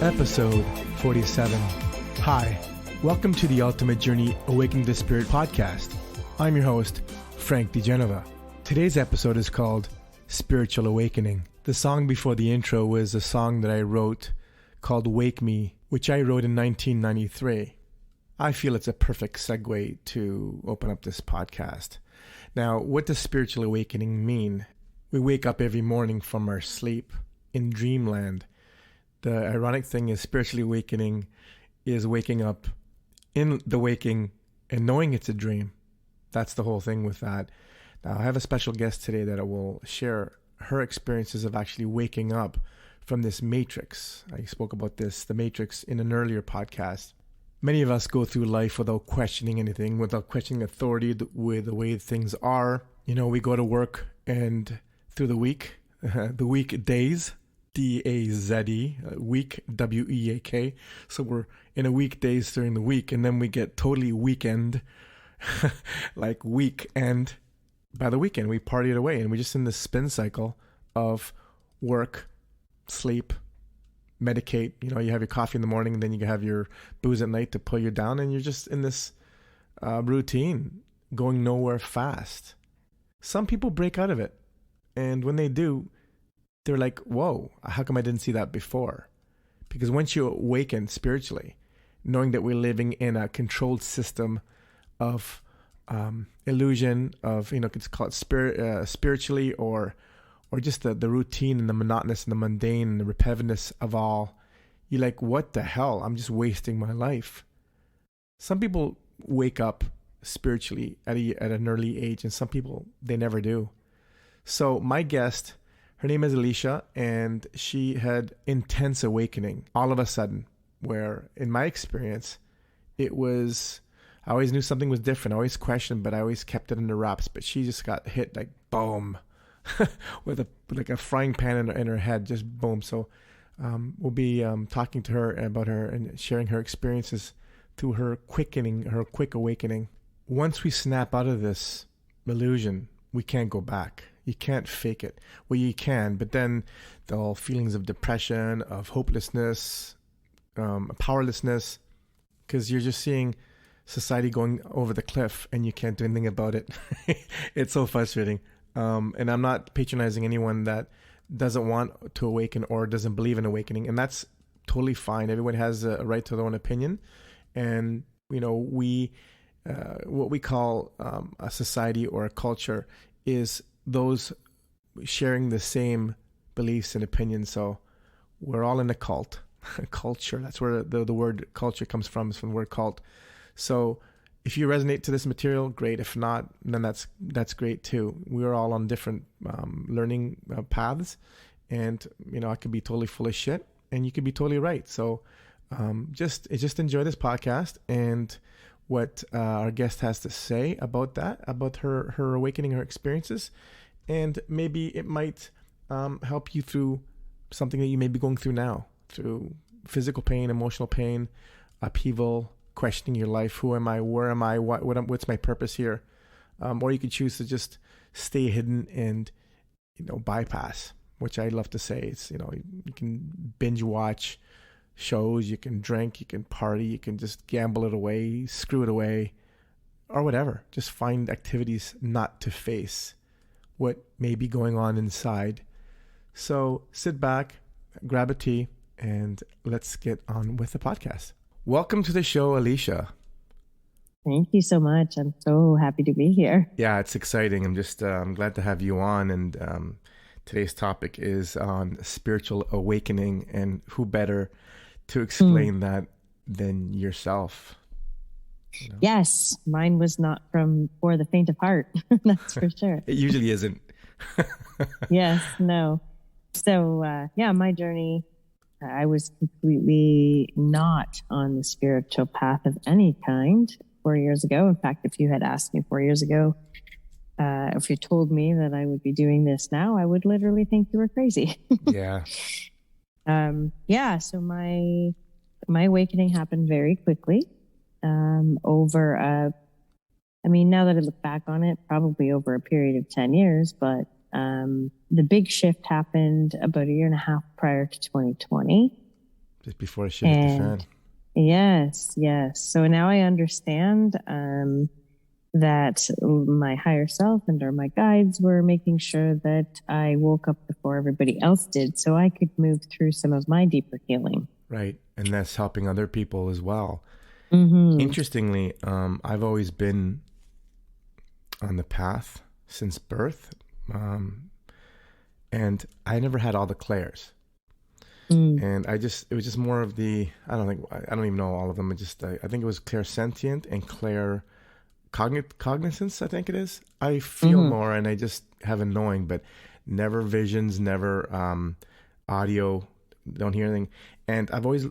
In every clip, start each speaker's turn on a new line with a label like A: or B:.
A: Episode 47. Hi, welcome to the Ultimate Journey Awakening the Spirit podcast. I'm your host, Frank DeGenova. Today's episode is called Spiritual Awakening. The song before the intro was a song that I wrote called Wake Me, which I wrote in 1993. I feel it's a perfect segue to open up this podcast. Now, what does spiritual awakening mean? We wake up every morning from our sleep in dreamland. The ironic thing is spiritually awakening is waking up in the waking and knowing it's a dream. That's the whole thing with that. Now, I have a special guest today that will share her experiences of actually waking up from this matrix. I spoke about the matrix, in an earlier podcast. Many of us go through life without questioning anything, without questioning authority with the way things are. You know, we go to work and through the week, the weekdays, D-A-Z-E, week, W-E-A-K. So we're in a weekdays during the week, and then we get totally weekend, like weekend. By the weekend, we party it away, and we're just in this spin cycle of work, sleep, medicate. You know, you have your coffee in the morning, and then you have your booze at night to pull you down, and you're just in this routine, going nowhere fast. Some people break out of it, and when they do, they're like, whoa, how come I didn't see that before? Because once you awaken spiritually, knowing that we're living in a controlled system of illusion, of, you know, it's called spiritually, or just the routine and the monotonous and the mundane and the repetitiveness of all, you're like, what the hell? I'm just wasting my life. Some people wake up spiritually at an early age, and some people, they never do. So my guest, her name is Alicia, and she had intense awakening all of a sudden, where in my experience, it was, I always knew something was different. I always questioned, but I always kept it under wraps. But she just got hit like boom, with a frying pan in her head, just boom. So we'll be talking to her about her and sharing her experiences through her quick awakening. Once we snap out of this illusion, we can't go back. You can't fake it. Well, you can, but then the whole feelings of depression, of hopelessness, powerlessness, because you're just seeing society going over the cliff and you can't do anything about it. It's so frustrating. And I'm not patronizing anyone that doesn't want to awaken or doesn't believe in awakening. And that's totally fine. Everyone has a right to their own opinion. And, you know, what we call a society or a culture is those sharing the same beliefs and opinions. So we're all in a cult, culture. That's where the word culture comes from, is from the word cult. So if you resonate to this material, great. If not, then that's great too. We're all on different learning paths, and you know, I could be totally full of shit, and you could be totally right. So just enjoy this podcast and what our guest has to say about that, about her awakening, her experiences, and maybe it might help you through something that you may be going through now, through physical pain, emotional pain, upheaval, questioning your life. Who am I? Where am I? What's my purpose here? Or you could choose to just stay hidden and, you know, bypass, which I love to say. It's, you know, you can binge watch shows, you can drink, you can party, you can just gamble it away, screw it away, or whatever. Just find activities not to face what may be going on inside. So sit back, grab a tea, and let's get on with the podcast. Welcome to the show, Alicia.
B: Thank you so much. I'm so happy to be here.
A: Yeah, it's exciting. I'm glad to have you on. And today's topic is on spiritual awakening, and who better to explain that than yourself? You know?
B: Yes, mine was not for the faint of heart. That's for sure.
A: It usually isn't.
B: Yes, no. So my journey, I was completely not on the spiritual path of any kind 4 years ago. In fact, if you had asked me 4 years ago, if you told me that I would be doing this now, I would literally think you were crazy.
A: Yeah.
B: So my awakening happened very quickly, now that I look back on it, probably over a period of 10 years, but the big shift happened about a year and a half prior to 2020.
A: Just before shit hit the fan.
B: Yes, yes. So now I understand that my higher self and or my guides were making sure that I woke up before everybody else did so I could move through some of my deeper healing.
A: Right. And that's helping other people as well.
B: Mm-hmm.
A: Interestingly, I've always been on the path since birth. And I never had all the clairs. And it was just more of I don't even know all of them. I think it was clairsentient and cognizance, I think it is. I feel more and I just have a knowing, but never visions, never audio, don't hear anything. And I've always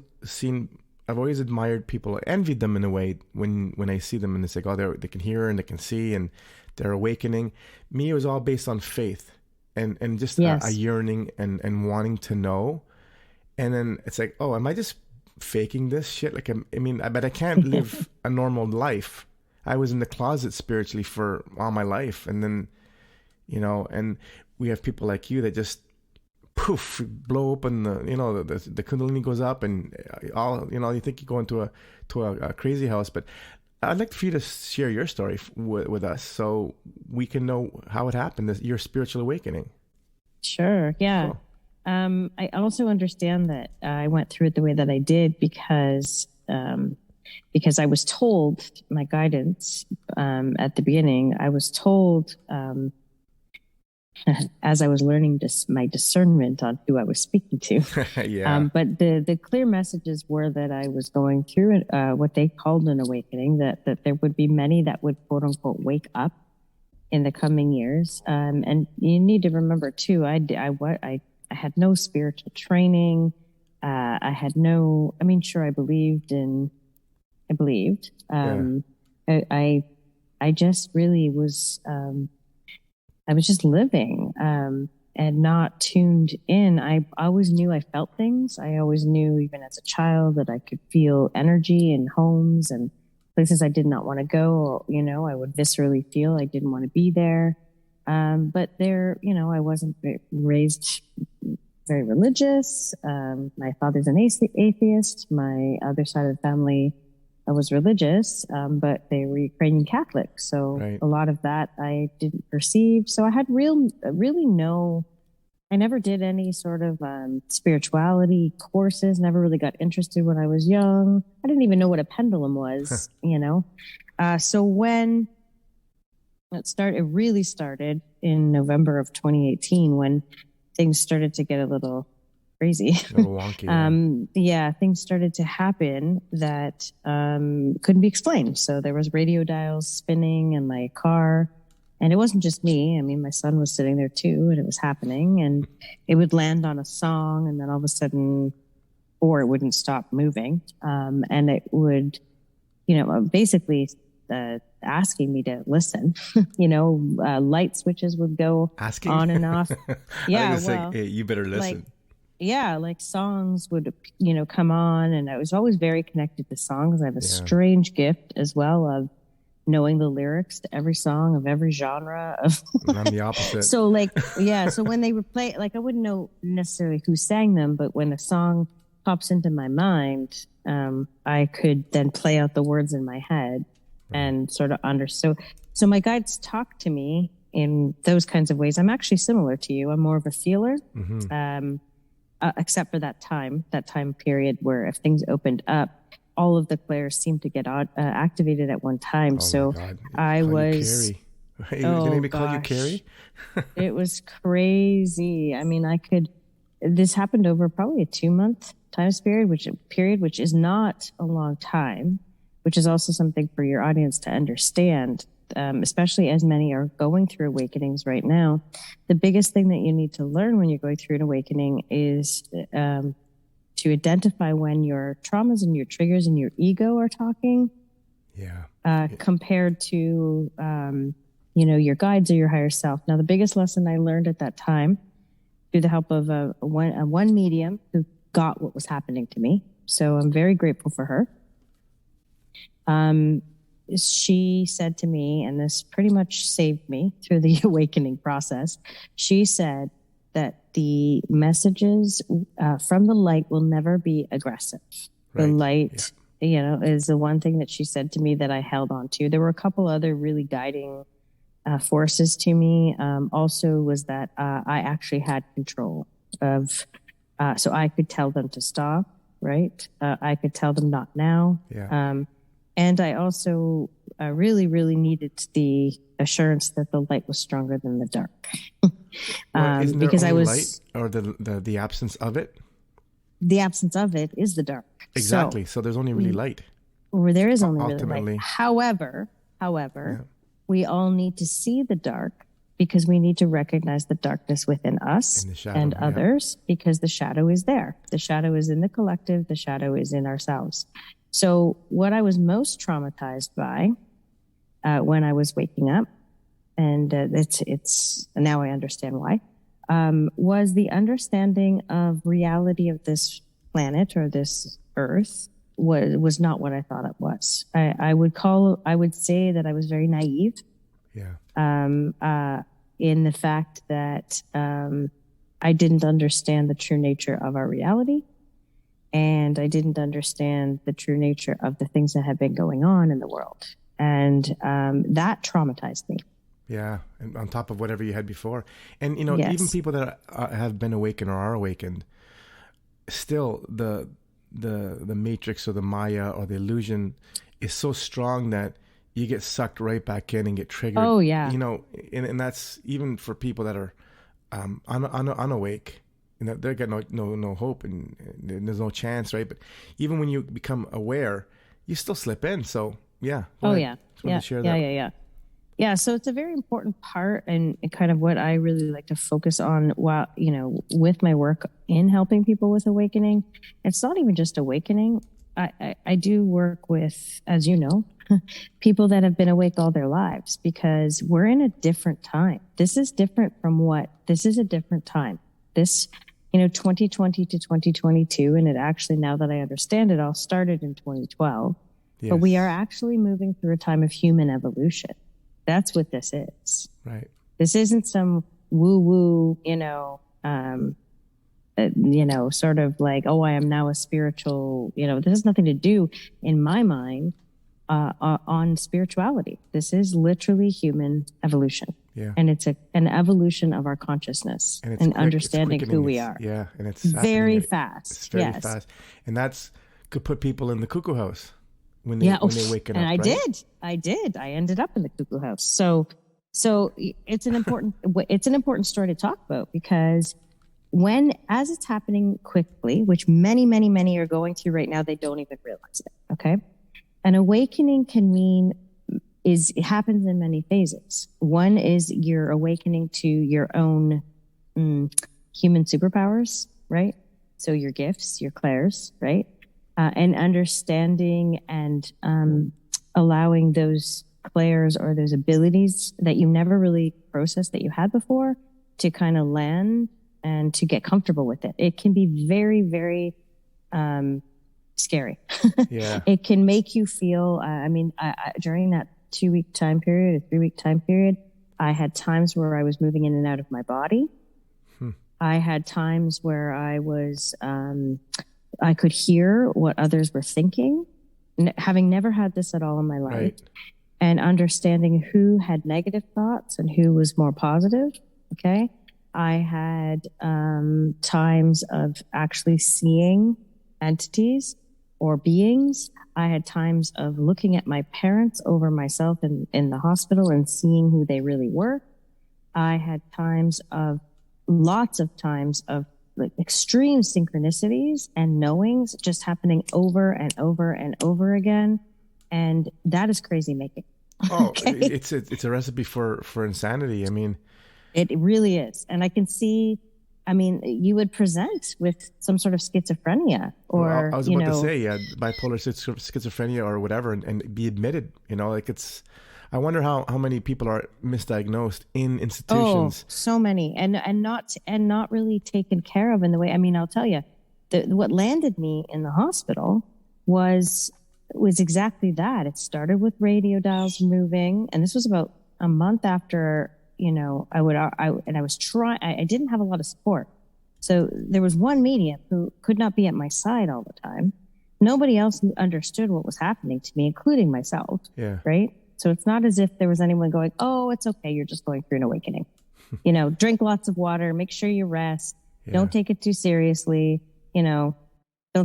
A: admired people, envied them in a way when I see them and it's like, oh, they can hear and they can see and they're awakening. Me, it was all based on faith and just a yearning and wanting to know. And then it's like, oh, am I just faking this shit? Like, but I can't live a normal life. I was in the closet spiritually for all my life. And then, and we have people like you that just poof, blow open the Kundalini goes up and all, you think you go into a crazy house. But I'd like for you to share your story with us so we can know how it happened, your spiritual awakening.
B: Sure. Yeah. Cool. I also understand that I went through it the way that I did because I was told my guidance at the beginning. I was told as I was learning my discernment on who I was speaking to.
A: Yeah.
B: But the clear messages were that I was going through what they called an awakening. That there would be many that would quote unquote wake up in the coming years. And you need to remember too. I had no spiritual training. I had no, sure, I believed. I just really was, I was just living, and not tuned in. I always knew I felt things. I always knew, even as a child, that I could feel energy in homes and places I did not want to go. I would viscerally feel I didn't want to be there. But there, I wasn't raised very religious. My father's an atheist. My other side of the family was religious, but they were Ukrainian Catholic. So A lot of that I didn't perceive. So I had I never did any sort of spirituality courses, never really got interested when I was young. I didn't even know what a pendulum was, So when it really started in November of 2018 when things started to get a little crazy.
A: A little wonky.
B: Things started to happen that couldn't be explained. So there was radio dials spinning in my car. And it wasn't just me. My son was sitting there too, and it was happening. And it would land on a song, and then all of a sudden, or it wouldn't stop moving. And it would, basically asking me to listen. Light switches would go on and off.
A: Yeah, hey, you better listen.
B: Like songs would, come on, and I was always very connected to songs. I have a strange gift as well of knowing the lyrics to every song of every genre of.
A: I'm the opposite.
B: So so when they would play, I wouldn't know necessarily who sang them, but when a song pops into my mind, I could then play out the words in my head and sort of understand. So my guides talk to me in those kinds of ways. I'm actually similar to you. I'm more of a feeler, except for that time period where if things opened up, all of the clairs seemed to get activated at one time. I was.
A: Didn't they call you Carrie?
B: It was crazy. This happened over probably a 2-month time period, which is not a long time, which is also something for your audience to understand, especially as many are going through awakenings right now. The biggest thing that you need to learn when you're going through an awakening is to identify when your traumas and your triggers and your ego are talking. Compared to, your guides or your higher self. Now, the biggest lesson I learned at that time, through the help of one medium who got what was happening to me. So I'm very grateful for her. She said to me, and this pretty much saved me through the awakening process. She said, that the messages from the light will never be aggressive. The light, is the one thing that she said to me that I held on to. There were a couple other really guiding forces to me. Also was that I actually had control of, so I could tell them to stop, right? I could tell them not now.
A: Yeah.
B: And I also really, really needed the assurance that the light was stronger than the dark.
A: Well, isn't there
B: because
A: only
B: I was
A: light, or the absence of it?
B: The absence of it is the dark.
A: Exactly. So there's only really light.
B: Or there is only
A: ultimately.
B: Really light. However, we all need to see the dark because we need to recognize the darkness within us and others, because the shadow is there. The shadow is in the collective. The shadow is in ourselves. So what I was most traumatized by when I was waking up, and it's now I understand why, was the understanding of reality of this planet or this earth was not what I thought it was. I would say that I was very naive.
A: Yeah.
B: In the fact that I didn't understand the true nature of our reality, and I didn't understand the true nature of the things that had been going on in the world, and that traumatized me.
A: Yeah, and on top of whatever you had before, and even people that have been awakened or are awakened, still the matrix or the Maya or the illusion is so strong that you get sucked right back in and get triggered.
B: Oh yeah.
A: And that's even for people that are unawake, they got no hope and there's no chance, right? But even when you become aware, you still slip in. So yeah.
B: Yeah. Yeah. So it's a very important part, and kind of what I really like to focus on while, with my work in helping people with awakening. It's not even just awakening. I do work with, as you know, people that have been awake all their lives, because we're in a different time. This is different from this is a different time. This, 2020 to 2022. And it actually, now that I understand it, all started in 2012, but we are actually moving through a time of human evolution. That's what this is.
A: Right.
B: This isn't some woo-woo, sort of like, oh, I am now a spiritual, this has nothing to do, in my mind, on spirituality. This is literally human evolution.
A: Yeah.
B: And it's an evolution of our consciousness and understanding who we are.
A: Yeah. And it's
B: very fast.
A: It's very fast. And could put people in the cuckoo house. When they waken up,
B: and I did. I ended up in the cuckoo house. So it's an important story to talk about, because as it's happening quickly, which many, many, many are going through right now, they don't even realize it. Okay, an awakening it happens in many phases. One is you're awakening to your own human superpowers, right? So your gifts, your clairs, right? And understanding and allowing those clairs or those abilities that you never really processed that you had before to kind of land and to get comfortable with it. It can be very, very scary.
A: Yeah.
B: It can make you feel, during that 2-week time period, a 3-week time period, I had times where I was moving in and out of my body. I had times where I was... I could hear what others were thinking, having never had this at all in my life,
A: right.
B: And understanding who had negative thoughts and who was more positive. Okay. I had times of actually seeing entities or beings. I had times of looking at my parents over myself in the hospital and seeing who they really were. I had lots of times of like extreme synchronicities and knowings just happening over and over and over again. And that is crazy making.
A: Oh, okay. It's a recipe for insanity. I mean,
B: it really is. And I can see, you would present with some sort of schizophrenia or,
A: I was about to say, bipolar schizophrenia or whatever, and be admitted, I wonder how many people are misdiagnosed in institutions.
B: Oh, so many, and not really taken care of in the way. I'll tell you, what landed me in the hospital was exactly that. It started with radio dials moving, and this was about a month after I was trying, I didn't have a lot of support. So there was one medium who could not be at my side all the time. Nobody else understood what was happening to me, including myself.
A: Yeah.
B: Right. So it's not as if there was anyone going, oh, it's okay, you're just going through an awakening. Drink lots of water, make sure you rest. Yeah. Don't take it too seriously. Don't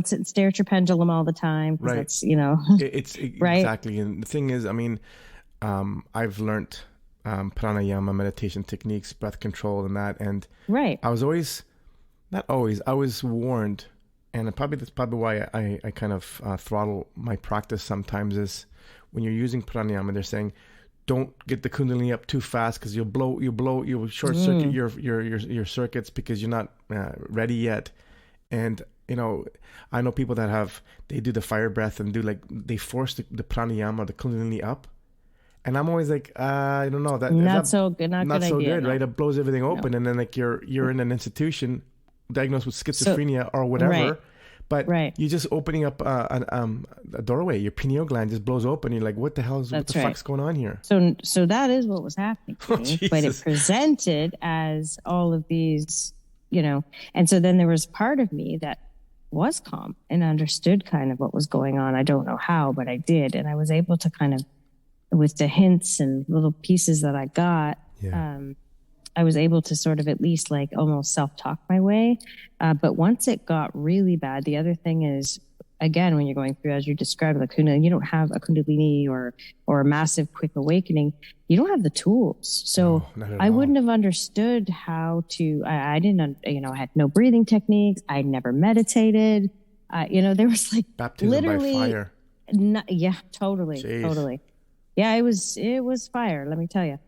B: sit and stare at your pendulum all the time.
A: Right.
B: That's,
A: it's
B: right?
A: Exactly. And the thing is, I've learned pranayama, meditation techniques, breath control and that. And
B: right.
A: I was I was warned, and that's probably why I kind of throttle my practice sometimes, is when you're using pranayama, they're saying, don't get the kundalini up too fast because you'll short circuit your circuits because you're not ready yet. And I know people that they do the fire breath and they force the pranayama, the kundalini up, and I'm always like, I don't know, not so good idea, right? It blows everything open, and then you're in an institution diagnosed with schizophrenia or whatever.
B: Right.
A: But you're just opening up a doorway. Your pineal gland just blows open. You're like, what the fuck's going on here?
B: So that is what was happening to me. But it presented as all of these, and so then there was part of me that was calm and understood kind of what was going on. I don't know how, but I did. And I was able to kind of, with the hints and little pieces that I got, I was able to sort of at least like almost self-talk my way. But once it got really bad, the other thing is, again, when you're going through, as you described, the kundalini, you don't have a kundalini or a massive quick awakening. You don't have the tools. So I wouldn't have understood how to, I didn't, I had no breathing techniques. I never meditated. There was like
A: baptism
B: literally
A: by fire.
B: Totally.
A: Jeez.
B: Totally. Yeah, it was fire, let me tell you.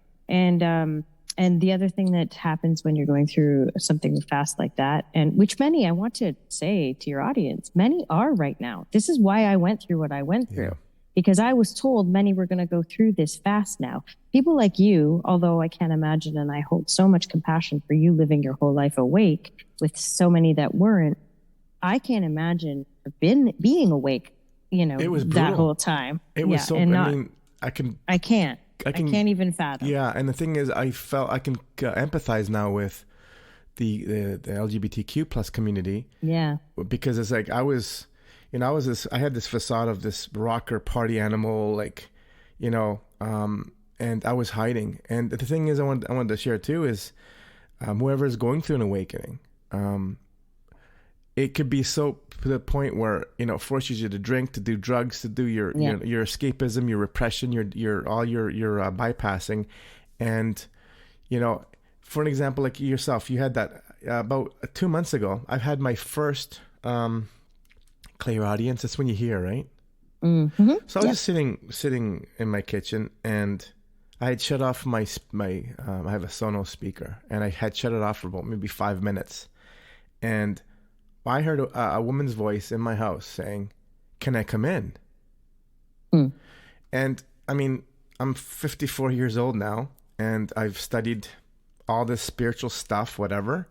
B: And the other thing that happens when you're going through something fast like that, and which many, I want to say to your audience, many are right now. This is why I went through what I went through, because I was told many were going to go through this fast now. People like you, although I can't imagine, and I hold so much compassion for you living your whole life awake with so many that weren't, I can't imagine being awake,
A: it was
B: that whole time.
A: It was
B: I can't even fathom.
A: Yeah, and the thing is, I can empathize now with the LGBTQ plus community.
B: Yeah,
A: because it's like I had this facade of this rocker party animal, and I was hiding. And the thing is, I wanted to share too is, whoever is going through an awakening, it could be so to the point where forces you to drink, to do drugs, to do your escapism, your repression, your bypassing, and for an example, like yourself, you had that about 2 months ago. I've had my first clairaudience. That's when you hear, right?
B: Mm-hmm.
A: So I was just sitting in my kitchen, and I had shut off my I have a Sonos speaker, and I had shut it off for about maybe 5 minutes, and I heard a woman's voice in my house saying, "Can I come in?" And I'm 54 years old now, and I've studied all this spiritual stuff, whatever,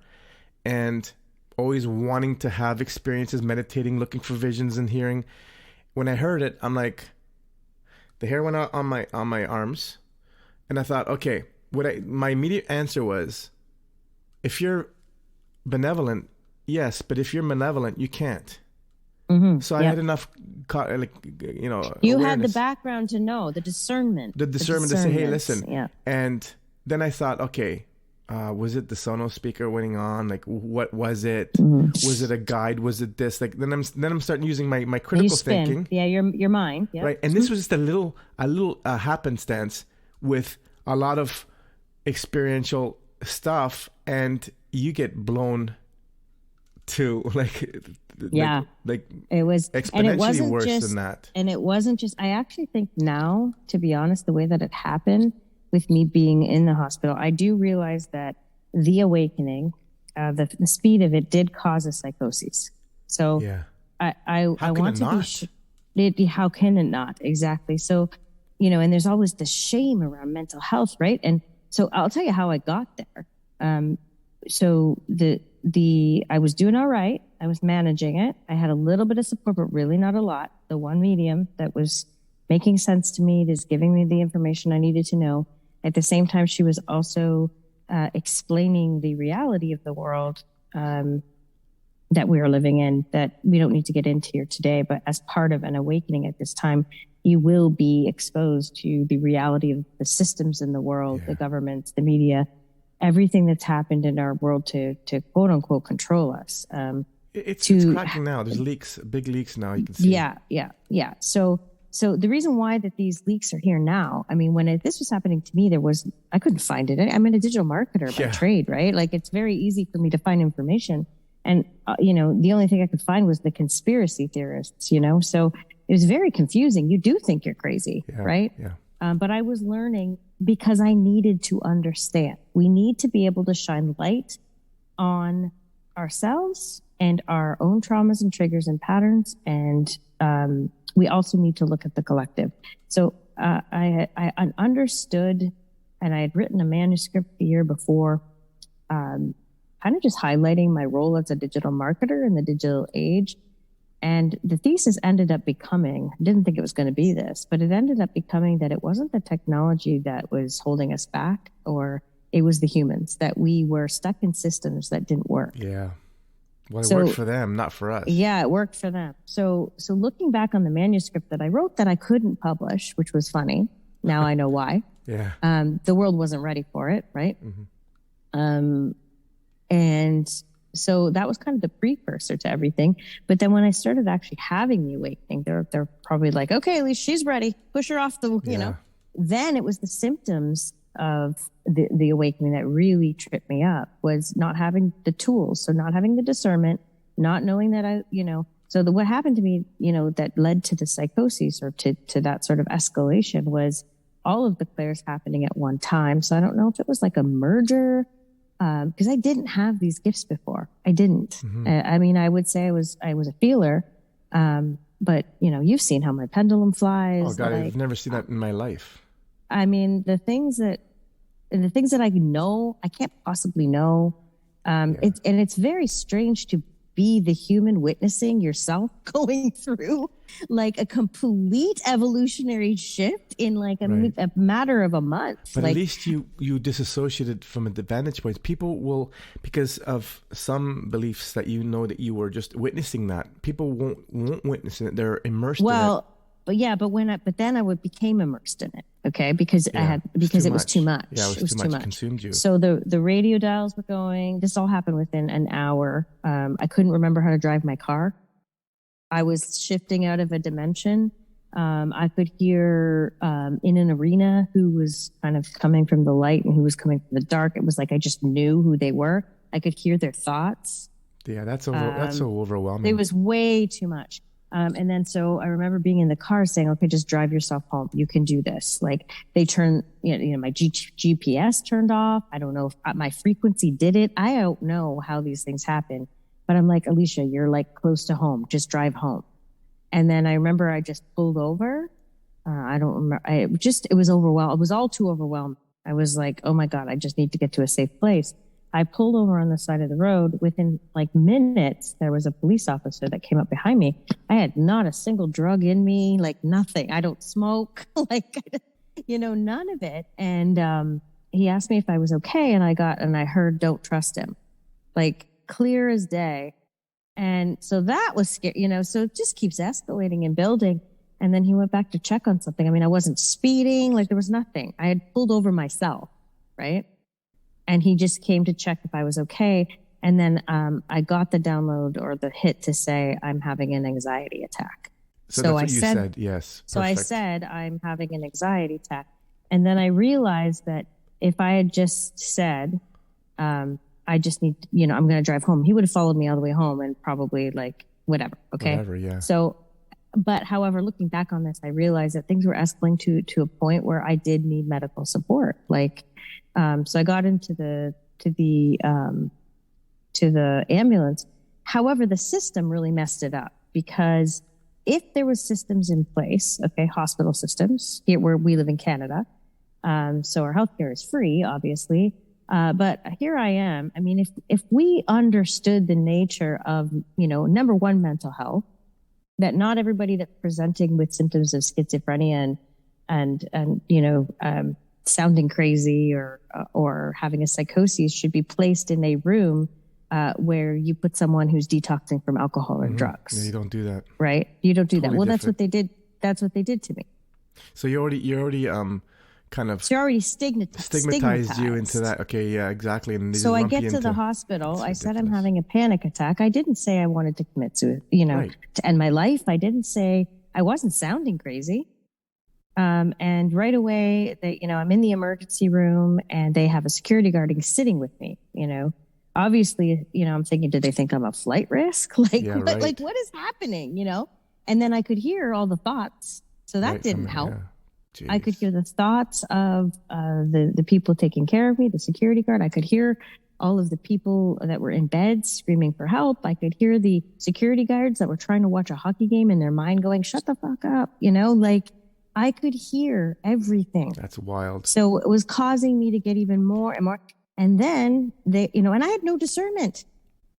A: and always wanting to have experiences, meditating, looking for visions and hearing. When I heard it, I'm like, the hair went out on my arms, and I thought, okay, my immediate answer was, if you're benevolent, yes, but if you're malevolent, you can't.
B: Mm-hmm.
A: So I had enough,
B: you had the background to know the discernment
A: to say, hey, listen.
B: Yeah.
A: And then I thought, okay, was it the Sonos speaker winning on? Like, what was it? Mm-hmm. Was it a guide? Was it this? Like, then I'm starting using my critical thinking.
B: Yeah, your mind. Yeah.
A: Right. And this was just a little happenstance with a lot of experiential stuff, and you get blown to like it was exponentially worse than that.
B: And it wasn't just, I actually think now, to be honest, the way that it happened with me being in the hospital, I do realize that the awakening, the speed of it did cause a psychosis. So I want to be how can it not? Exactly. So, and there's always the shame around mental health, right? And so I'll tell you how I got there. So I was doing all right. I was managing it. I had a little bit of support, but really not a lot. The one medium that was making sense to me, that's giving me the information I needed to know. At the same time, she was also explaining the reality of the world that we are living in, that we don't need to get into here today. But as part of an awakening at this time, you will be exposed to the reality of the systems in the world, the governments, the media, everything that's happened in our world to quote unquote control us.
A: It's cracking now. There's leaks, big leaks now. You can see.
B: Yeah. So the reason why that these leaks are here now, I mean, when this was happening to me, I couldn't find it. I'm a digital marketer by trade, right? Like, it's very easy for me to find information. And, the only thing I could find was the conspiracy theorists, so it was very confusing. You do think you're crazy, right?
A: Yeah.
B: But I was learning because I needed to understand. We need to be able to shine light on ourselves and our own traumas and triggers and patterns. And we also need to look at the collective. So I understood, and I had written a manuscript the year before, kind of just highlighting my role as a digital marketer in the digital age. And the thesis ended up becoming, I didn't think it was going to be this, but it ended up becoming that it wasn't the technology that was holding us back, or it was the humans, that we were stuck in systems that didn't work.
A: Yeah. Well, it worked for them, not for us.
B: Yeah, it worked for them. So looking back on the manuscript that I wrote that I couldn't publish, which was funny. Now I know why.
A: Yeah.
B: The world wasn't ready for it, right?
A: Mm-hmm.
B: And so that was kind of the precursor to everything. But then when I started actually having the awakening, they're probably like, okay, at least she's ready. Push her off the, Then it was the symptoms of the awakening that really tripped me up, was not having the tools. So not having the discernment, not knowing that what happened to me, that led to the psychosis, or to that sort of escalation, was all of the clairs happening at one time. So I don't know if it was like a merger, because I didn't have these gifts before. I didn't.
A: Mm-hmm.
B: I would say I was a feeler, but you've seen how my pendulum flies.
A: Oh God, I've never seen that in my life.
B: I mean, the things that I know, I can't possibly know. It's very strange to be the human witnessing yourself going through like a complete evolutionary shift in like a matter of a month.
A: But at least you disassociated from the vantage points. People will, because of some beliefs that that you were just witnessing that. People won't witness it. They're immersed in it.
B: But then I became immersed in it. Okay. Because it was too much.
A: Yeah, it was too much. It consumed you.
B: So the radio dials were going. This all happened within an hour. I couldn't remember how to drive my car. I was shifting out of a dimension. I could hear in an arena who was kind of coming from the light and who was coming from the dark. It was like I just knew who they were. I could hear their thoughts.
A: Yeah, that's so overwhelming.
B: It was way too much. And then so I remember being in the car saying, okay, just drive yourself home. You can do this. Like they turned, my GPS turned off. I don't know if my frequency did it. I don't know how these things happen, but I'm like, Alicia, you're like close to home. Just drive home. And then I remember I just pulled over. I don't remember. It was overwhelmed. It was all too overwhelmed. I was like, oh my God, I just need to get to a safe place. I pulled over on the side of the road. Within like minutes, there was a police officer that came up behind me. I had not a single drug in me, like nothing. I don't smoke, none of it. And he asked me if I was okay. And I heard, don't trust him, like clear as day. And so that was scary, so it just keeps escalating and building. And then he went back to check on something. I mean, I wasn't speeding, like there was nothing. I had pulled over myself, right? And he just came to check if I was okay. And then I got the download or the hit to say I'm having an anxiety attack.
A: So that's what you said, yes. Perfect.
B: So I said I'm having an anxiety attack. And then I realized that if I had just said, I just need, I'm going to drive home, he would have followed me all the way home and probably like whatever. Okay.
A: Whatever, yeah.
B: So, but however, looking back on this, I realized that things were escalating to a point where I did need medical support. Like, so I got into the ambulance. However, the system really messed it up, because if there was systems in place, okay, hospital systems here where we live in Canada, so our healthcare is free, obviously. But here I am. I mean, if we understood the nature of, number one, mental health, that not everybody that's presenting with symptoms of schizophrenia and sounding crazy or having a psychosis should be placed in a room where you put someone who's detoxing from alcohol or drugs.
A: Yeah, you don't do that.
B: Right? You don't do
A: Totally
B: that. Well,
A: different.
B: that's what they did. That's what they did to me.
A: So you already kind of
B: So you're already stigmatized
A: you into that. Okay, yeah, exactly. And they
B: so
A: just
B: I
A: lump
B: get
A: you
B: to
A: into,
B: the hospital. I said I'm
A: ridiculous.
B: having a panic attack. I didn't say I wanted to commit suicide,
A: Right.
B: to end my life. I didn't say I wasn't sounding crazy. And right away, I'm in the emergency room and they have a security guard sitting with me. Obviously, I'm thinking, did they think I'm a flight risk? Like,
A: Yeah,
B: what,
A: right.
B: like what is happening? And then I could hear all the thoughts. So that
A: Right,
B: didn't help.
A: Yeah.
B: I could
A: Jeez.
B: hear the thoughts of the people taking care of me, the security guard. I could hear all of the people that were in bed screaming for help. I could hear the security guards that were trying to watch a hockey game in their mind going, shut the fuck up. Like I could hear everything.
A: That's wild.
B: So it was causing me to get even more and more. And then and I had no discernment.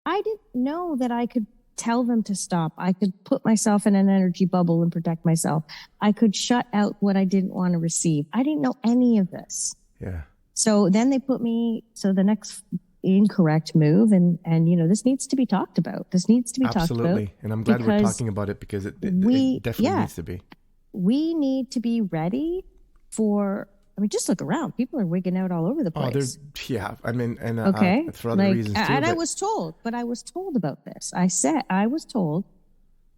B: I didn't know that I could tell them to stop. I could put myself in an energy bubble and protect myself. I could shut out what I didn't want to receive. I didn't know any of this.
A: Yeah.
B: So then they put me, so the next incorrect move, and this needs to be talked about. This needs to be talked about.
A: Absolutely. And I'm glad we're talking about it because it definitely needs to be.
B: We need to be ready for, just look around. People are wigging out all over the place.
A: And for other reasons too.
B: And I was told about this. I was told,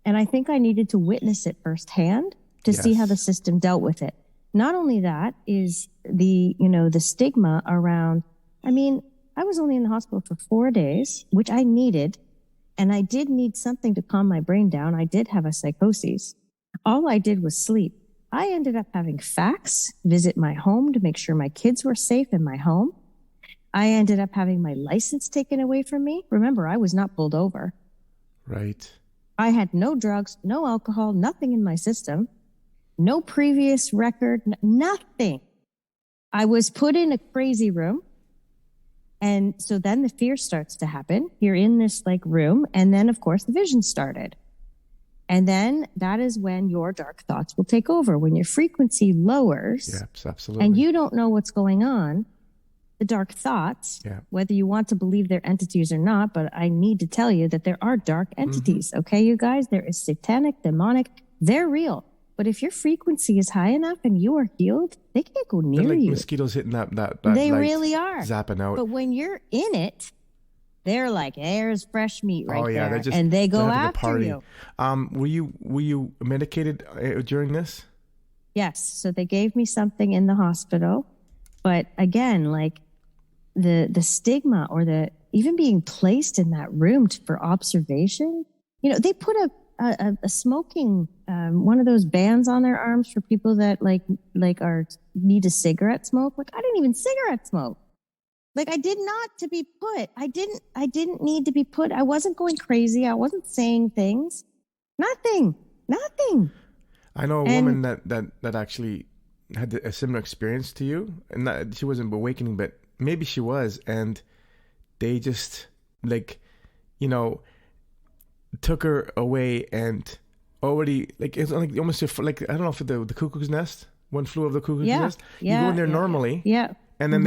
B: and I think I needed to witness it firsthand to see how the system dealt with it. Not only that is the stigma around, I was only in the hospital for 4 days, which I needed, and I did need something to calm my brain down. I did have a psychosis. All I did was sleep. I ended up having fax visit my home to make sure my kids were safe in my home. I ended up having my license taken away from me. Remember, I was not pulled over.
A: Right.
B: I had no drugs, no alcohol, nothing in my system, no previous record, nothing. I was put in a crazy room. And so then the fear starts to happen. You're in this room. And then, of course, the vision started. And then that is when your dark thoughts will take over. When your frequency lowers,
A: yes, absolutely,
B: and you don't know what's going on, the dark thoughts, whether you want to believe they're entities or not, but I need to tell you that there are dark entities, okay, you guys? There is satanic, demonic, they're real. But if your frequency is high enough and you are healed, they can't go near
A: they're like
B: you.
A: Mosquitoes hitting that
B: they
A: light,
B: really are.
A: Zapping out.
B: But when you're in it, they're like, there's fresh meat right there.
A: They're just,
B: and they go
A: having
B: after
A: a party.
B: you.
A: Were you medicated during this?
B: Yes. So they gave me something in the hospital. But again, the stigma or even being placed in that room for observation, they put a smoking, one of those bands on their arms for people that need a cigarette smoke. I didn't even cigarette smoke. I did not to be put. I didn't need to be put. I wasn't going crazy. I wasn't saying things. Nothing.
A: I know a woman that actually had a similar experience to you, and that she wasn't awakening, but maybe she was, and they just took her away and already it's almost I don't know if the cuckoo's nest, one flew over the cuckoo's nest. You go in there normally.
B: Yeah.
A: And then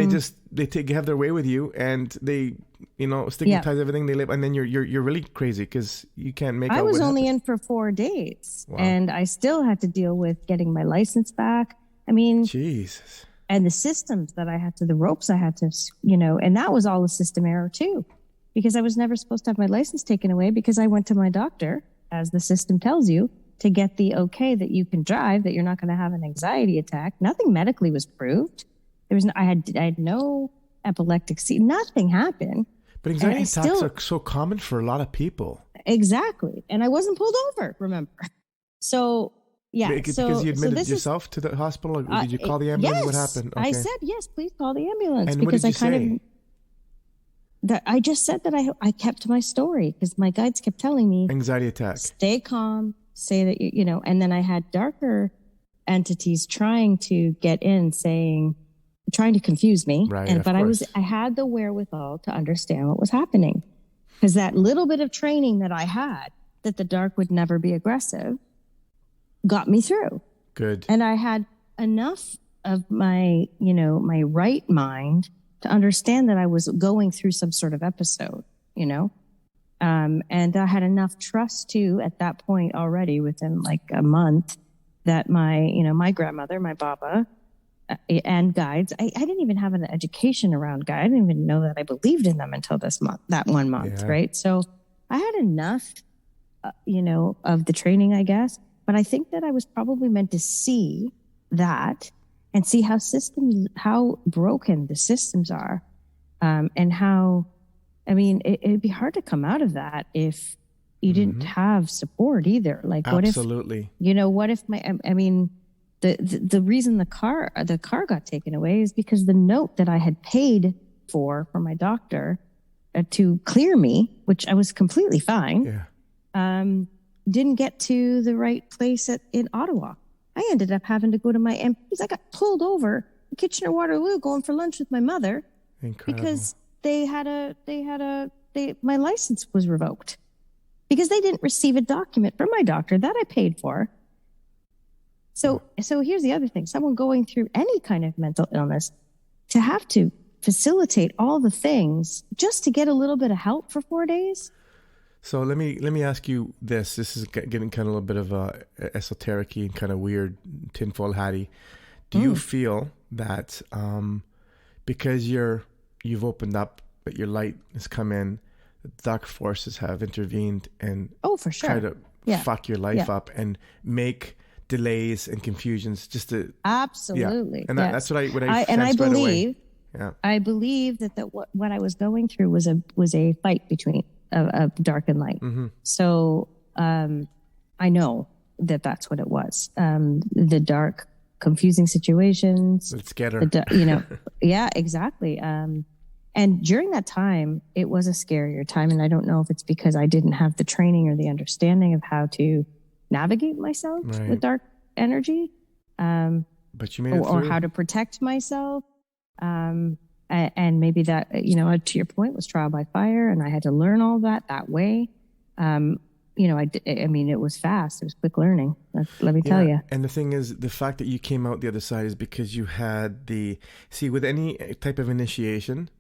A: they have their way with you, and they, stigmatize everything they live, and then you're really crazy because you can't make.
B: I was only in for 4 days, and I still had to deal with getting my license back.
A: Jesus.
B: And the systems that I had to, the ropes I had to, and that was all a system error too, because I was never supposed to have my license taken away because I went to my doctor, as the system tells you, to get the okay that you can drive, that you're not going to have an anxiety attack. Nothing medically was proved. I had no epileptic nothing happened.
A: But anxiety attacks are so common for a lot of people.
B: Exactly. And I wasn't pulled over, remember. So, yeah.
A: Because you admitted yourself to the hospital? Or did you call the ambulance?
B: Yes.
A: What happened? Okay.
B: I said, yes, please call the ambulance.
A: And
B: because
A: what did you say?
B: I just said that I kept my story because my guides kept telling me.
A: Anxiety attack.
B: Stay calm. Say that, and then I had darker entities trying to get in trying to confuse me.
A: Right,
B: but I had the wherewithal to understand what was happening, because that little bit of training that I had, that the dark would never be aggressive, got me through.
A: Good.
B: And I had enough of my, my right mind to understand that I was going through some sort of episode, and I had enough trust too at that point already within like a month that my grandmother, my Baba, and guides. I didn't even have an education around guides. I didn't even know that I believed in them until that 1 month,
A: Yeah.
B: right? So I had enough, of the training, I guess. But I think that I was probably meant to see that and see how broken the systems are, and how, it'd be hard to come out of that if you didn't have support either. Like,
A: Absolutely.
B: What if the reason the car got taken away is because the note that I had paid for my doctor to clear me, which I was completely fine, didn't get to the right place in Ottawa. I ended up having to go to my MPs. I got pulled over in Kitchener-Waterloo going for lunch with my mother.
A: Incredible.
B: Because my license was revoked because they didn't receive a document from my doctor that I paid for. So here's the other thing. Someone going through any kind of mental illness, to have to facilitate all the things just to get a little bit of help for 4 days.
A: So let me ask you this. This is getting kind of a little bit of esoteric-y and kind of weird, tinfoil hatty. Do you feel that because you've opened up, but your light has come in, the dark forces have intervened and
B: for sure.
A: try to fuck your life up and make delays and confusions just to
B: absolutely.
A: And that's what I
B: believe
A: away.
B: I believe that what I was going through was a fight between of dark and light. So I know that's what it was. The dark, confusing situations.
A: Let's get her.
B: Yeah, exactly. And during that time, it was a scarier time. And I don't know if it's because I didn't have the training or the understanding of how to navigate myself with dark energy.
A: But you made it through.
B: Or how to protect myself. And maybe that, to your point, was trial by fire. And I had to learn all that way. It was fast. It was quick learning. Let me tell you.
A: And the thing is, the fact that you came out the other side is because you had with any type of initiation.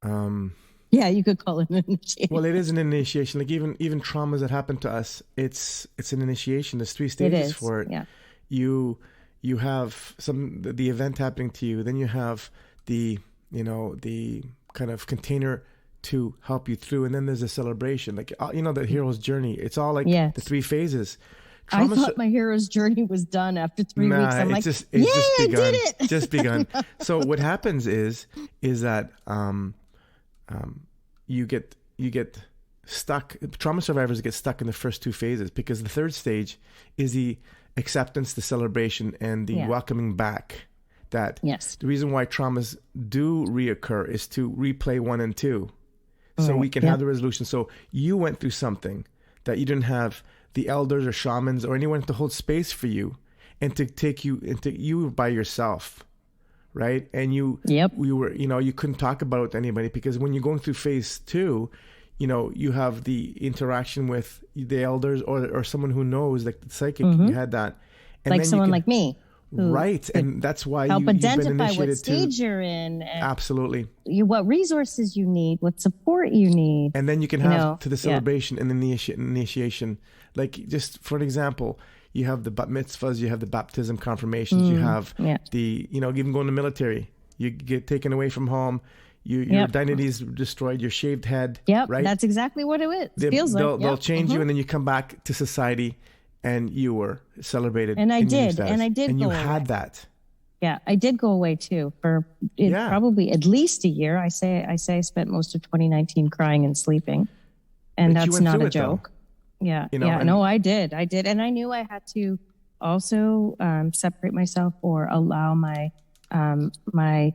B: You could call it an initiation.
A: Well, it is an initiation. Like even traumas that happen to us, it's an initiation. There's 3 stages for it.
B: Yeah.
A: You have the event happening to you. Then you have the kind of container to help you through, and then there's a celebration, like the hero's journey. It's all like the 3 phases.
B: I thought my hero's journey was done after 3 weeks. I'm like, just begun. I did it.
A: Just begun. So what happens is that you get stuck. Trauma survivors get stuck in the first 2 phases because the 3rd stage is the acceptance, the celebration, and the welcoming back. That the reason why traumas do reoccur is to replay 1 and 2. So we can have the resolution. So you went through something that you didn't have the elders or shamans or anyone to hold space for you and to take you into you by yourself, right? And we were, you couldn't talk about it with anybody because when you're going through phase 2, you have the interaction with the elders or someone who knows, like the psychic. You had that, and
B: like someone like me.
A: Right, and that's why
B: help identify
A: you've been initiated
B: what stage you're in. And
A: absolutely.
B: What resources you need, what support you need.
A: And then you can have to the celebration and the initiation. Like, just for an example, you have the bat mitzvahs, you have the baptism confirmations, you have the, even going to the military, you get taken away from home, your identity is destroyed, your shaved head.
B: Yep,
A: right?
B: That's exactly what it feels like.
A: They'll change you, and then you come back to society. And you were celebrated.
B: And I did.
A: And you had that.
B: Yeah, I did go away too for probably at least a year. I say I spent most of 2019 crying and sleeping. And that's not a joke. Though. Yeah. No, I did. And I knew I had to also separate myself or allow my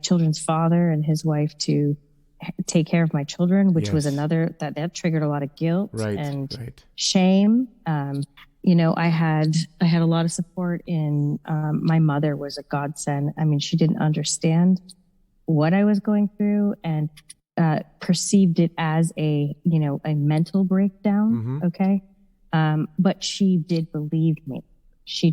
B: children's father and his wife to take care of my children, which was another that triggered a lot of guilt and shame. I had a lot of support in, my mother was a godsend. I mean, she didn't understand what I was going through and perceived it as a mental breakdown. Okay. But she did believe me. She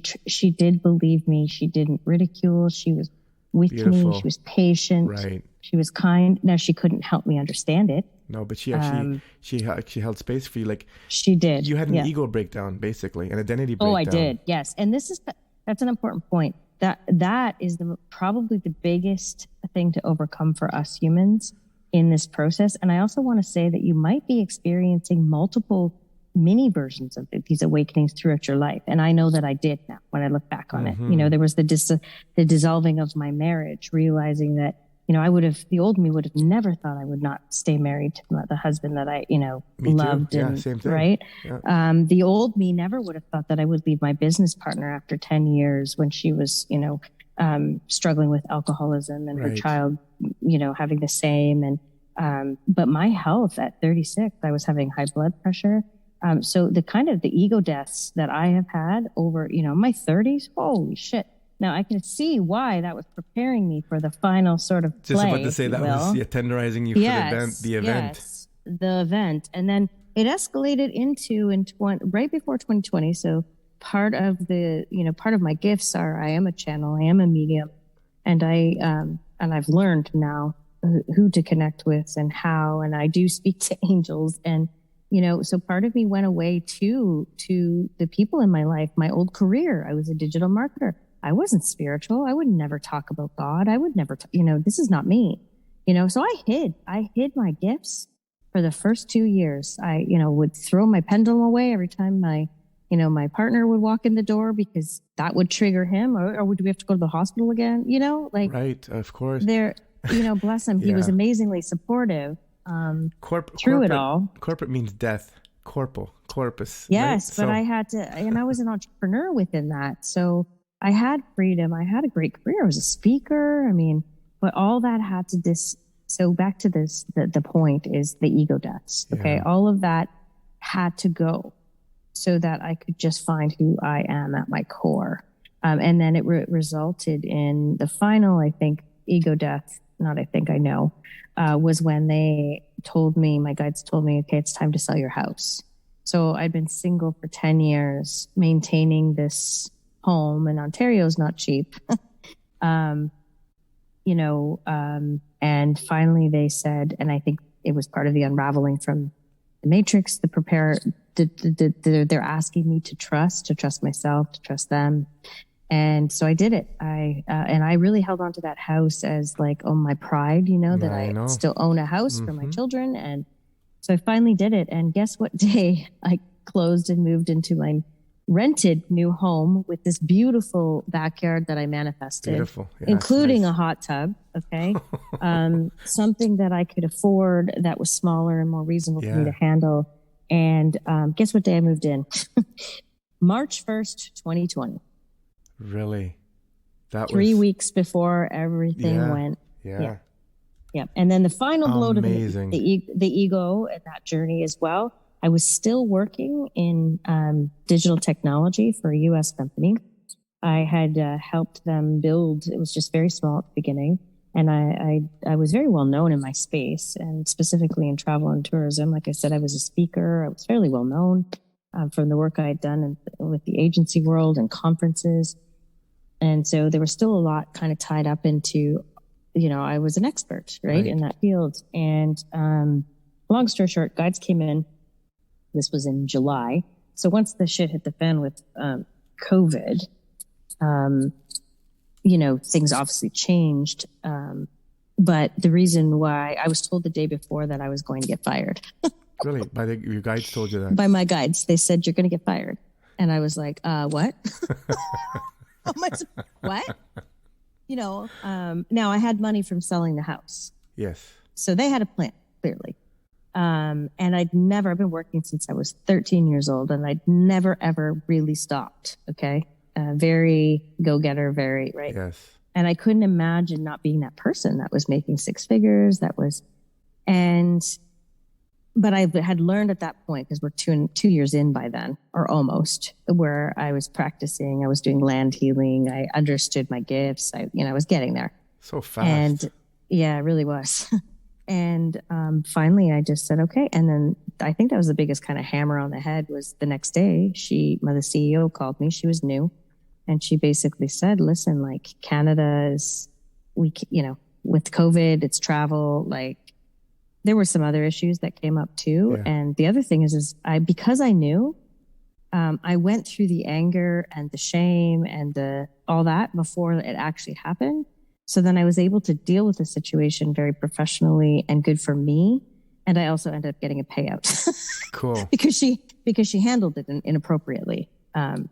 B: did believe me. She didn't ridicule. She was with me.
A: Beautiful.
B: She was patient.
A: Right.
B: She was kind. Now, she couldn't help me understand it.
A: No, but she actually she held space for you. Like,
B: she did.
A: You had an ego breakdown, basically, an identity breakdown.
B: Oh, I did. Yes, and that's an important point. That is probably the biggest thing to overcome for us humans in this process. And I also want to say that you might be experiencing multiple mini versions of these awakenings throughout your life. And I know that I did now when I look back on it. You know, there was the dissolving of my marriage, realizing that, you know, the old me would have never thought I would not stay married to the husband that I, you know, loved.
A: Too. Yeah,
B: and
A: same thing.
B: Right.
A: Yeah.
B: The old me never would have thought that I would leave my business partner after 10 years when she was, you know, struggling with alcoholism and her child, you know, having the same. And, but my health at 36, I was having high blood pressure. So the ego deaths that I have had over, you know, my 30s, holy shit. Now I can see why that was preparing me for the final sort of play.
A: Just about to say that was tenderizing you for the event.
B: Yes, the event. And then it escalated into right before 2020. So part of my gifts are I am a channel, I am a medium, and I've learned now who to connect with and how, and I do speak to angels. And you know, so part of me went away to the people in my life, my old career. I was a digital marketer. I wasn't spiritual. I would never talk about God. I would never, this is not me, you know? So I hid my gifts for the first 2 years. I, you know, would throw my pendulum away every time my partner would walk in the door because that would trigger him or would we have to go to the hospital again? You know, like,
A: right. Of course.
B: Bless him. He was amazingly supportive. Through it all.
A: Corporate means death. Corpus.
B: Yes, right? But I had to, and I was an entrepreneur within that. So I had freedom. I had a great career. I was a speaker. I mean, but all that had to so back to this, the point is the ego deaths. Okay. All of that had to go so that I could just find who I am at my core. And then it resulted in the final, I think, ego death. I know, was when my guides told me, okay, it's time to sell your house. So I'd been single for 10 years, maintaining this home, and Ontario is not cheap. And finally they said, and I think it was part of the unraveling from the matrix, they're asking me to trust myself, to trust them. And so I did it. I really held on to that house as like, my pride, that I still own a house for my children. And so I finally did it. And guess what day I closed and moved into my rented new home with this beautiful backyard that I manifested,
A: beautiful. Yeah,
B: including
A: nice.
B: a hot tub. Okay. Something that I could afford that was smaller and more reasonable for me to handle. And guess what day I moved in? March 1st, 2020.
A: Really? That
B: 3 weeks before everything went. Yeah. And then the final blow to the ego at that journey as well. I was still working in digital technology for a U.S. company. I had helped them build. It was just very small at the beginning. And I was very well known in my space, and specifically in travel and tourism. Like I said, I was a speaker. I was fairly well known from the work I had done with the agency world and conferences. And so there was still a lot kind of tied up into, I was an expert, right, in that field. And long story short, guides came in. This was in July. So once the shit hit the fan with COVID, things obviously changed. But the reason why I was told the day before that I was going to get fired.
A: Really? Your guides told you that?
B: By my guides. They said, you're going to get fired. And I was like, what? What? Now I had money from selling the house.
A: Yes.
B: So they had a plan, clearly. And I've been working since I was 13 years old, and I'd never, ever really stopped. Okay. Very go-getter, very, right.
A: Yes.
B: And I couldn't imagine not being that person that was making six figures. But I had learned at that point, because we're 2 years in by then, or almost, where I was practicing, I was doing land healing. I understood my gifts. I was getting there.
A: So fast.
B: And yeah, it really was. And finally I just said, okay. And then I think that was the biggest kind of hammer on the head was the next day, the CEO called me. She was new. And she basically said, listen, like Canada is with COVID, it's travel, like there were some other issues that came up too.
A: Yeah.
B: And the other thing is because I knew, I went through the anger and the shame and all that before it actually happened. So then I was able to deal with the situation very professionally and good for me. And I also ended up getting a payout.
A: Cool.
B: because she handled it inappropriately.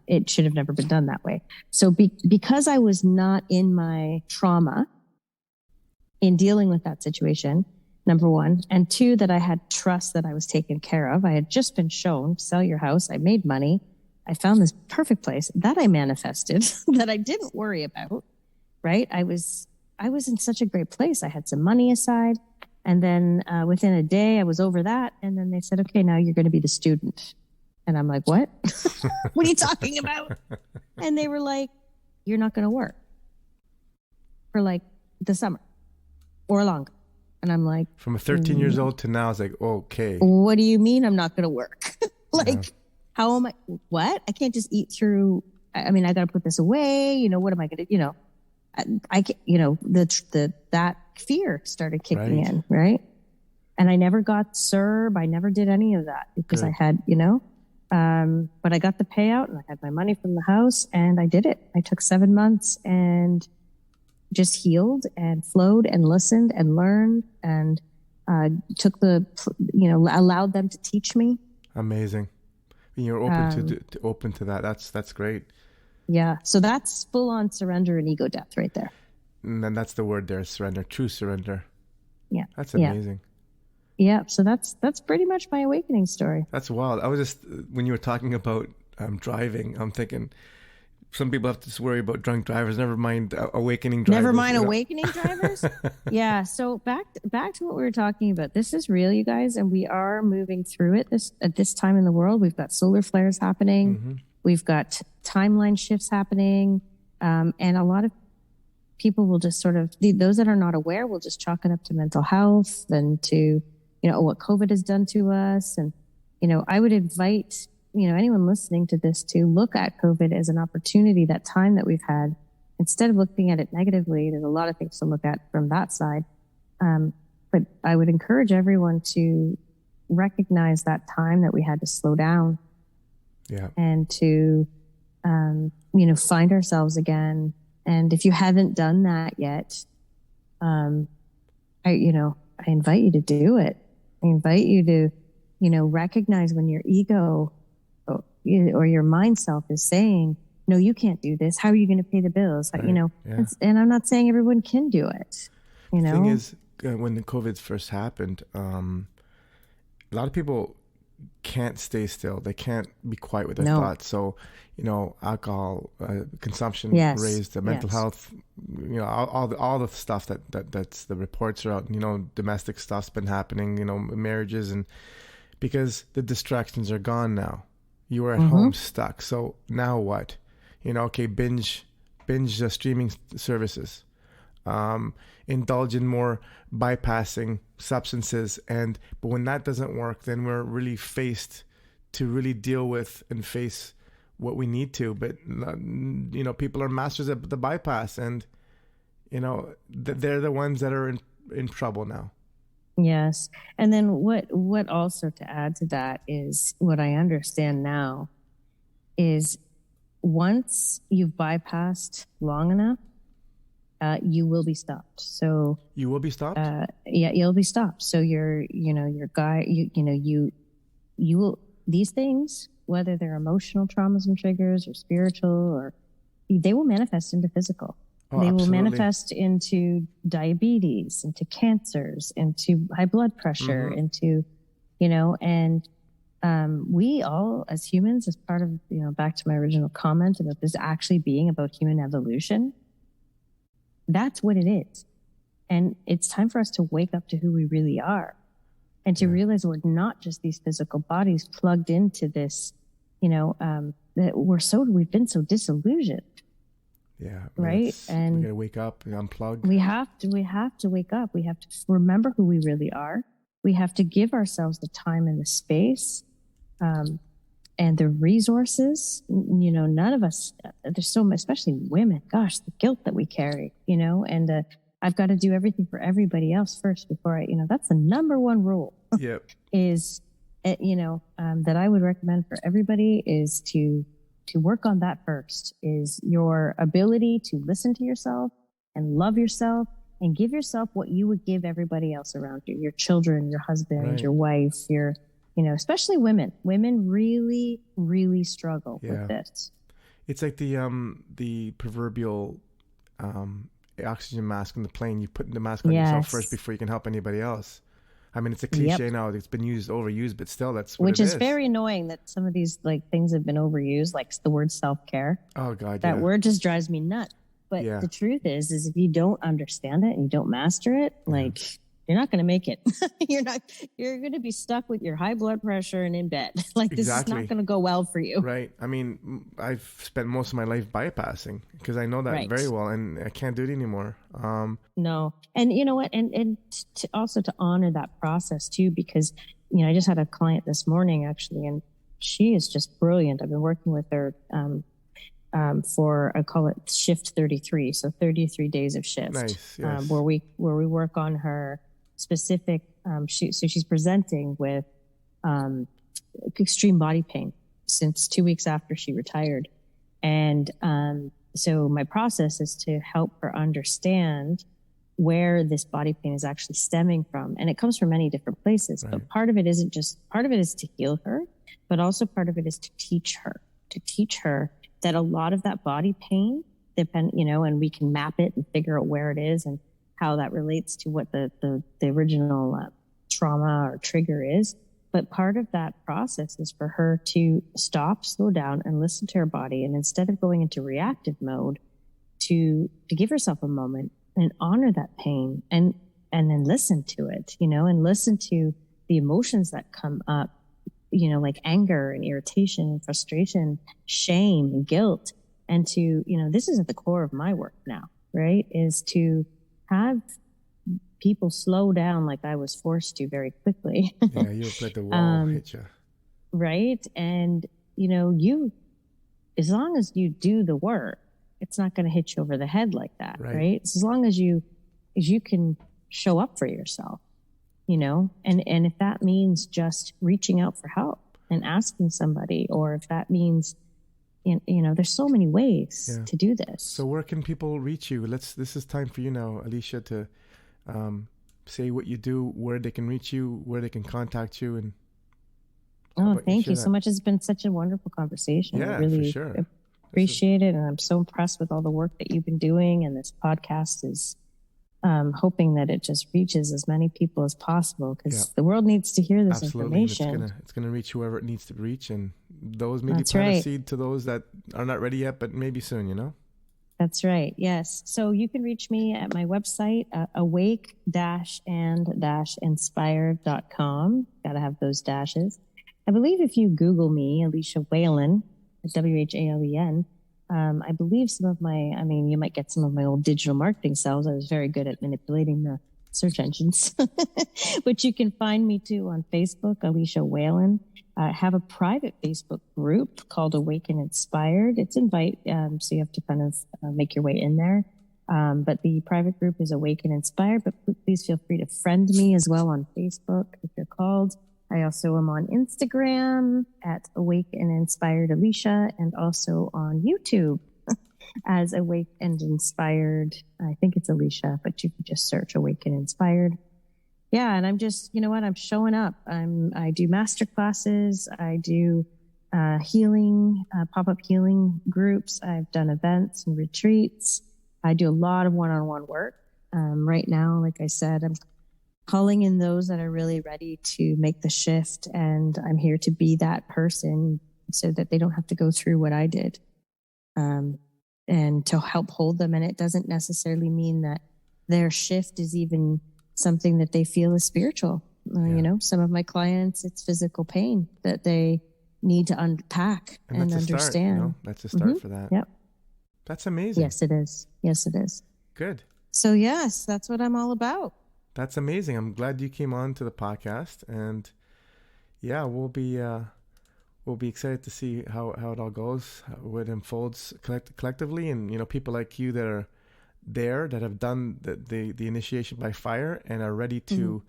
B: It should have never been done that way. So because I was not in my trauma in dealing with that situation, number one, and two, that I had trust that I was taken care of. I had just been shown, sell your house. I made money. I found this perfect place that I manifested that I didn't worry about, right? I was in such a great place. I had some money aside. And then within a day, I was over that. And then they said, okay, now you're going to be the student. And I'm like, what? What are you talking about? And they were like, you're not going to work for like the summer or longer. And I'm like,
A: from 13 years old to now, it's like, okay.
B: What do you mean I'm not going to work? How am I? What? I can't just eat through. I mean, I got to put this away. What am I going to, I that fear started kicking in. Right. And I never got CERB. I never did any of that because I had, but I got the payout and I had my money from the house and I did it. I took 7 months and just healed and flowed and listened and learned and took allowed them to teach me.
A: Amazing. You're open to that. That's great.
B: Yeah. So that's full on surrender and ego death right there.
A: And then that's the word there, surrender, true surrender.
B: Yeah.
A: That's amazing.
B: Yeah. So that's pretty much my awakening story.
A: That's wild. I was just, when you were talking about driving, I'm thinking, some people have to just worry about drunk drivers. Never mind awakening drivers.
B: Never mind awakening drivers. Yeah. So back to what we were talking about. This is real, you guys, and we are moving through it. At this time in the world, we've got solar flares happening. Mm-hmm. We've got timeline shifts happening, and a lot of people will just sort of, those that are not aware, will just chalk it up to mental health and to what COVID has done to us. And I would invite anyone listening to this to look at COVID as an opportunity, that time that we've had, instead of looking at it negatively. There's a lot of things to look at from that side. But I would encourage everyone to recognize that time that we had to slow down and to, find ourselves again. And if you haven't done that yet, I invite you to do it. I invite you to, recognize when your ego or your mind self is saying, no, you can't do this. How are you going to pay the bills? Right. And I'm not saying everyone can do it. The
A: thing is, when the COVID first happened, a lot of people can't stay still. They can't be quiet with their thoughts. So, alcohol consumption raised, the mental health, all the stuff that's the reports are out. Domestic stuff's been happening. Marriages, and because the distractions are gone now. You were at home stuck. So now what? Binge streaming services, indulge in more bypassing substances. But when that doesn't work, then we're really faced to really deal with and face what we need to. But, people are masters at the bypass, and, they're the ones that are in trouble now.
B: Yes. And then what also, to add to that, is what I understand now is once you've bypassed long enough, you will be stopped. So
A: you will be stopped?
B: Yeah, you'll be stopped. So your guy, you will, these things, whether they're emotional traumas and triggers or spiritual, or they will manifest into physical. They will manifest into diabetes, into cancers, into high blood pressure, into, and we all as humans, as part of, back to my original comment about this actually being about human evolution, that's what it is. And it's time for us to wake up to who we really are and to realize we're not just these physical bodies plugged into this, that we've been so disillusioned.
A: Yeah.
B: Right. And
A: we got to wake up and unplug.
B: We have to wake up. We have to remember who we really are. We have to give ourselves the time and the space, and the resources. None of us, there's so much, especially women, gosh, the guilt that we carry, and I've got to do everything for everybody else first before that's the number one rule.
A: Yep.
B: Is, that I would recommend for everybody is to work on that first, is your ability to listen to yourself and love yourself and give yourself what you would give everybody else around you, your children, your husband,
A: right.
B: your wife, especially women. Women really, really struggle with this. It's
A: like the proverbial oxygen mask in the plane. You put the mask on yourself first before you can help anybody else. I mean, it's a cliche now. It's been overused, but still, that's what
B: Which is very annoying that some of these things have been overused, like the word self-care.
A: Oh God,
B: that word just drives me nuts. But the truth is if you don't understand it and you don't master it, you're not going to make it. You're going to be stuck with your high blood pressure and in bed. This is not going to go well for you.
A: Right. I mean, I've spent most of my life bypassing because I know that very well, and I can't do it anymore.
B: No. And you know what? And also to honor that process too, because, I just had a client this morning actually, and she is just brilliant. I've been working with her, for, I call it shift 33. So 33 days of shift,
A: nice, yes.
B: Where we work on her specific, so she's presenting with, extreme body pain since 2 weeks after she retired. And, so my process is to help her understand where this body pain is actually stemming from. And it comes from many different places, but part of it is to heal her, but also part of it is to teach her that a lot of that body pain and we can map it and figure out where it is and how that relates to what the original trauma or trigger is. But part of that process is for her to stop, slow down, and listen to her body. And instead of going into reactive mode, to give herself a moment and honor that pain and then listen to it, and listen to the emotions that come up, like anger and irritation and frustration, shame and guilt. And to, this is at the core of my work now, right? Is to have people slow down like I was forced to very quickly.
A: Yeah, you let the wall hit you.
B: Right. And, as long as you do the work, it's not going to hit you over the head like that. Right. It's as long as you can show up for yourself, and if that means just reaching out for help and asking somebody, or if that means, there's so many ways to do this.
A: So where can people reach you? This is time for you now, Alicia, to say what you do, where they can reach you, where they can contact you. And
B: thank you so much. It's been such a wonderful conversation.
A: Yeah,
B: I really
A: for sure.
B: appreciate it. And I'm so impressed with all the work that you've been doing. And this podcast is hoping that it just reaches as many people as possible, because the world needs to hear this information.
A: It's going to reach whoever it needs to reach. And those maybe plant a seed to those that are not ready yet, but maybe soon,
B: That's right. Yes. So you can reach me at my website, awake-and-inspired.com. Got to have those dashes. I believe if you Google me, Alicia Whalen, Whalen, I believe you might get some of my old digital marketing selves. I was very good at manipulating the search engines, but you can find me too on Facebook, Alicia Whalen. I have a private Facebook group called Awake and Inspired. It's invite, so you have to kind of make your way in there. But the private group is Awake and Inspired, but please feel free to friend me as well on Facebook if you're called. I also am on Instagram at Awake and Inspired Alicia, and also on YouTube as Awake and Inspired. I think it's Alicia, but you can just search Awake and Inspired. Yeah, and I'm just, I'm showing up. I do master classes. I do healing, pop-up healing groups. I've done events and retreats. I do a lot of one-on-one work. Right now, like I said, I'm calling in those that are really ready to make the shift. And I'm here to be that person so that they don't have to go through what I did, and to help hold them. And it doesn't necessarily mean that their shift is even something that they feel is spiritual. Some of my clients, it's physical pain that they need to unpack and understand.
A: That's a start for that.
B: Yep.
A: That's amazing.
B: Yes, it is. Yes, it is.
A: Good.
B: So yes, that's what I'm all about.
A: That's amazing. I'm glad you came on to the podcast, and we'll be excited to see how it all goes, how it unfolds collectively, and people like you that are there that have done the initiation by fire and are ready to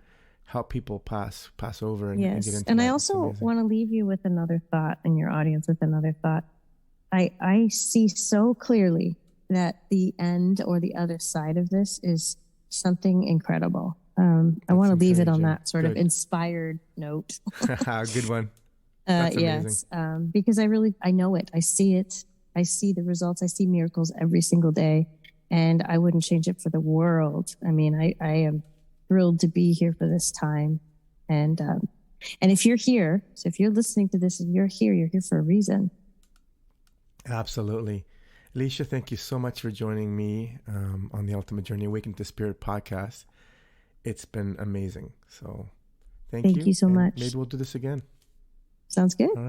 A: help people pass over and get into
B: And
A: that.
B: I also want to leave you with another thought, and your audience with another thought. I see so clearly that the end or the other side of this is something incredible. I want to leave it on that sort of inspired note.
A: Good one.
B: Yes, because I know it. I see it. I see the results. I see miracles every single day, and I wouldn't change it for the world. I mean, I am thrilled to be here for this time. And if you're here, so if you're listening to this and you're here for a reason.
A: Absolutely. Alicia, thank you so much for joining me on the Ultimate Journey Awakening to Spirit podcast. It's been amazing. So thank you.
B: Thank you so much.
A: Maybe we'll do this again.
B: Sounds good.
A: All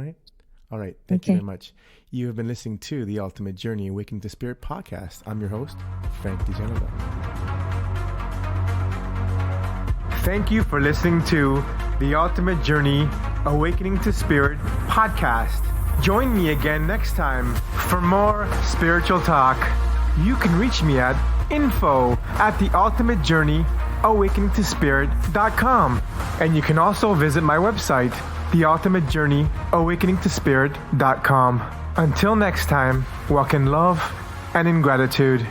A: right. Thank you very much. You have been listening to the Ultimate Journey Awakening to Spirit podcast. I'm your host, Frank DeGenova. Thank you for listening to the Ultimate Journey Awakening to Spirit podcast. Join me again next time for more spiritual talk. You can reach me at info@theultimatejourneyawakeningtospirit.com. And you can also visit my website, theultimatejourneyawakeningtospirit.com. Until next time, walk in love and in gratitude.